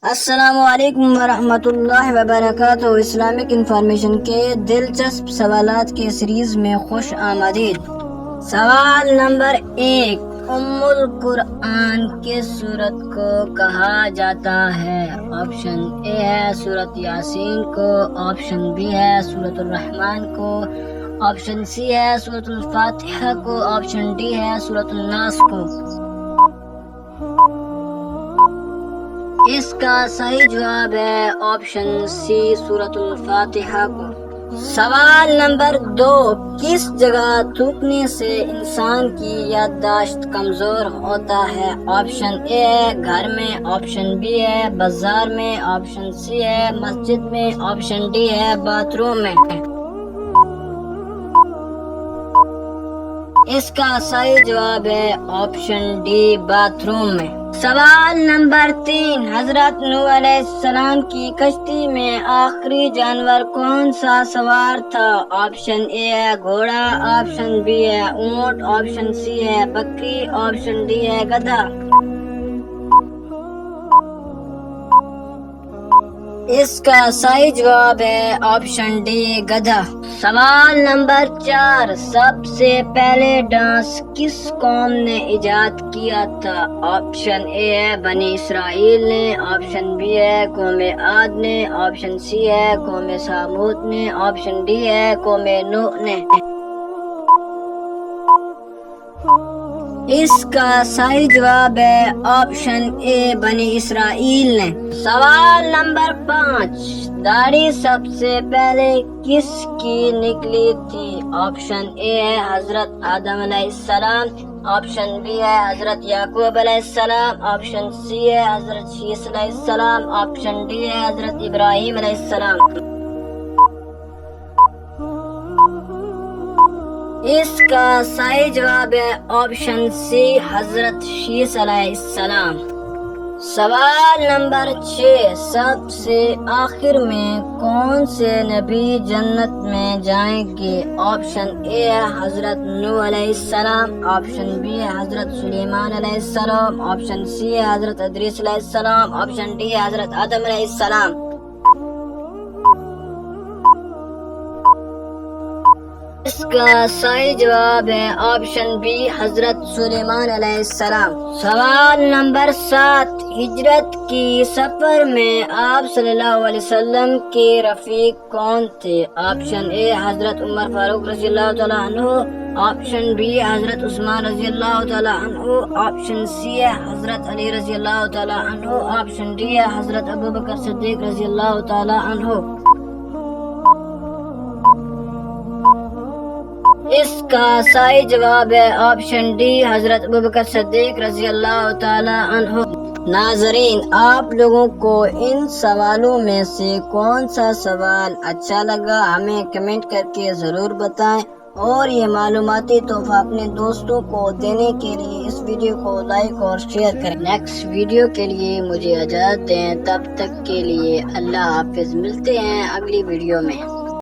السلام علیکم ورحمۃ اللہ وبرکاتہ۔ اسلامک انفارمیشن کے دلچسپ سوالات کے سیریز میں خوش آمدید۔ سوال نمبر 1، ام القرآن کس سورت کو کہا جاتا ہے؟ آپشن اے ہے سورت یاسین کو، آپشن بی ہے سورت الرحمن کو، آپشن سی ہے سورت الفاتحہ کو، آپشن ڈی ہے سورت الناس کو۔ اس کا صحیح جواب ہے آپشن سی سورت الفاتحہ کو۔ سوال نمبر 2، کس جگہ تھوکنے سے انسان کی یادداشت کمزور ہوتا ہے؟ آپشن اے ہے گھر میں، آپشن بی ہے بازار میں، آپشن سی ہے مسجد میں، آپشن ڈی ہے باتھ روم میں۔ اس کا صحیح جواب ہے آپشن ڈی باتھ روم میں۔ سوال نمبر 3، حضرت نوح علیہ السلام کی کشتی میں آخری جانور کون سا سوار تھا؟ آپشن اے ہے گھوڑا، آپشن بی ہے اونٹ، آپشن سی ہے بکری، آپشن ڈی ہے گدھا۔ اس کا صحیح جواب ہے آپشن ڈی گدھا۔ سوال نمبر 4، سب سے پہلے ڈانس کس قوم نے ایجاد کیا تھا؟ آپشن اے ہے بنی اسرائیل نے، آپشن بی ہے قوم عاد نے، آپشن سی ہے قوم سامود نے، آپشن ڈی ہے قوم نوح نے۔ اس کا صحیح جواب ہے آپشن اے بنی اسرائیل نے۔ سوال نمبر 5، داڑھی سب سے پہلے کس کی نکلی تھی؟ آپشن اے ہے حضرت آدم علیہ السلام، آپشن بی ہے حضرت یعقوب علیہ السلام، آپشن سی ہے حضرت شیس علیہ السلام، آپشن ڈی ہے حضرت ابراہیم علیہ السلام۔ اس کا صحیح جواب ہے آپشن سی حضرت شیس علیہ السلام۔ سوال نمبر 6، سب سے آخر میں کون سے نبی جنت میں جائیں گے؟ آپشن اے ہے حضرت نوح علیہ السلام، آپشن بی ہے حضرت سلیمان علیہ السلام، آپشن سی ہے حضرت ادریس علیہ السلام، آپشن ڈی ہے حضرت آدم علیہ السلام۔ اس کا صحیح جواب ہے آپشن بی حضرت سلیمان علیہ السلام۔ سوال نمبر 7، ہجرت کی سفر میں آپ صلی اللہ علیہ وسلم کے رفیق کون تھے؟ آپشن اے حضرت عمر فاروق رضی اللہ تعالیٰ عنہ، آپشن بی حضرت عثمان رضی اللہ تعالیٰ عنہ، آپشن سی ہے حضرت علی رضی اللہ تعالیٰ عنہ، آپشن ڈی ہے حضرت ابوبکر صدیق رضی اللہ تعالیٰ عنہ۔ اس کا صحیح جواب ہے آپشن ڈی حضرت ابوبکر صدیق رضی اللہ تعالی عنہ۔ ناظرین، آپ لوگوں کو ان سوالوں میں سے کون سا سوال اچھا لگا ہمیں کمنٹ کر کے ضرور بتائیں، اور یہ معلوماتی تحفہ اپنے دوستوں کو دینے کے لیے اس ویڈیو کو لائک اور شیئر کریں۔ نیکسٹ ویڈیو کے لیے مجھے اجازت دیں، تب تک کے لیے اللہ حافظ۔ ملتے ہیں اگلی ویڈیو میں۔